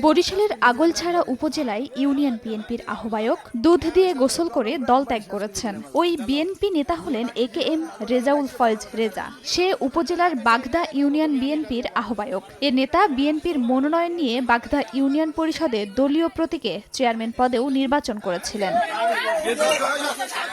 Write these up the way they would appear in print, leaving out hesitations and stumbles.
বরিশালের আগলছাড়া উপজেলায় ইউনিয়ন বিএনপির আহ্বায়ক দুধ দিয়ে গোসল করে দল ত্যাগ করেছেন। ওই বিএনপি নেতা হলেন AKM রেজাউল ফয়েজ রেজা। সে উপজেলার বাগদা ইউনিয়ন বিএনপির আহ্বায়ক। এ নেতা বিএনপির মনোনয়ন নিয়ে বাগদা ইউনিয়ন পরিষদে দলীয় প্রতীকে চেয়ারম্যান পদেও নির্বাচন করেছিলেন।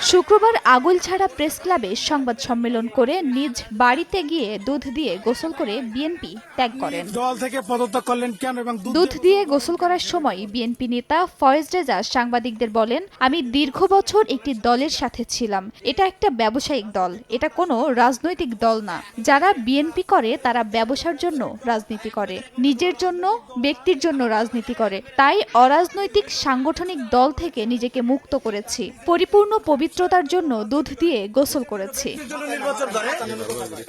শুক্রবার আগলছাড়া প্রেস ক্লাবে সংবাদ সম্মেলন করে নিজ বাড়িতে গিয়ে দুধ দিয়ে গোসল করে বিএনপি ত্যাগ করেন। দল থেকে পদত্যাগ করলেন কেন? এবং দুধ দিয়ে গোসল করার সময় বিএনপি নেতা ফয়েজ রেজা সাংবাদিকদের বলেন, আমি দীর্ঘ বছর একটি দলের সাথে ছিলাম। এটা একটা ব্যবসায়িক দল, এটা কোনো রাজনৈতিক দল না। যারা বিএনপি করে তারা ব্যবসার জন্য রাজনীতি করে, নিজের জন্য, ব্যক্তির জন্য রাজনীতি করে। তাই অরাজনৈতিক সাংগঠনিক দল থেকে নিজেকে মুক্ত করেছি। পরিপূর্ণ পবিত্রতার জন্য দুধ দিয়ে গোসল করেছি।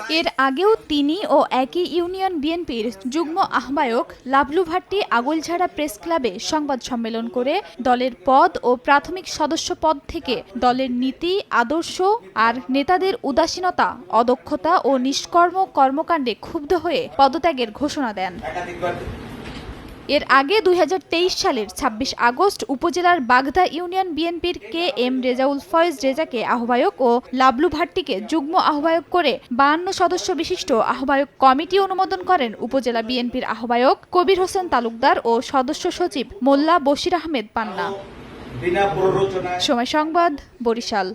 এর আগেও তিনি ও একই ইউনিয়ন বিএনপির যুগ্ম আহ্বায়ক লাবলু ভাট্টি আগলঝাড়া প্রেস ক্লাবে সংবাদ সম্মেলন করে দলের পদ ও প্রাথমিক সদস্য পদ থেকে দলের নীতি, আদর্শ আর নেতাদের উদাসীনতা, অদক্ষতা ও নিষ্কর্ম কর্মকাণ্ডে ক্ষুব্ধ হয়ে পদত্যাগের ঘোষণা দেন। এর আগে 2023 সালের 26 আগস্ট উপজেলার বাগদা ইউনিয়ন বিএনপির KM রেজাউল ফয়েজ রেজাকে আহ্বায়ক ও লাবলু ভাট্টিকে যুগ্ম আহ্বায়ক করে 52 সদস্য বিশিষ্ট আহ্বায়ক কমিটি অনুমোদন করেন উপজেলা বিএনপির আহ্বায়ক কবির হোসেন তালুকদার ও সদস্য সচিব মোল্লা বশির আহমেদ পান্না। সময় সংবাদ, বরিশাল।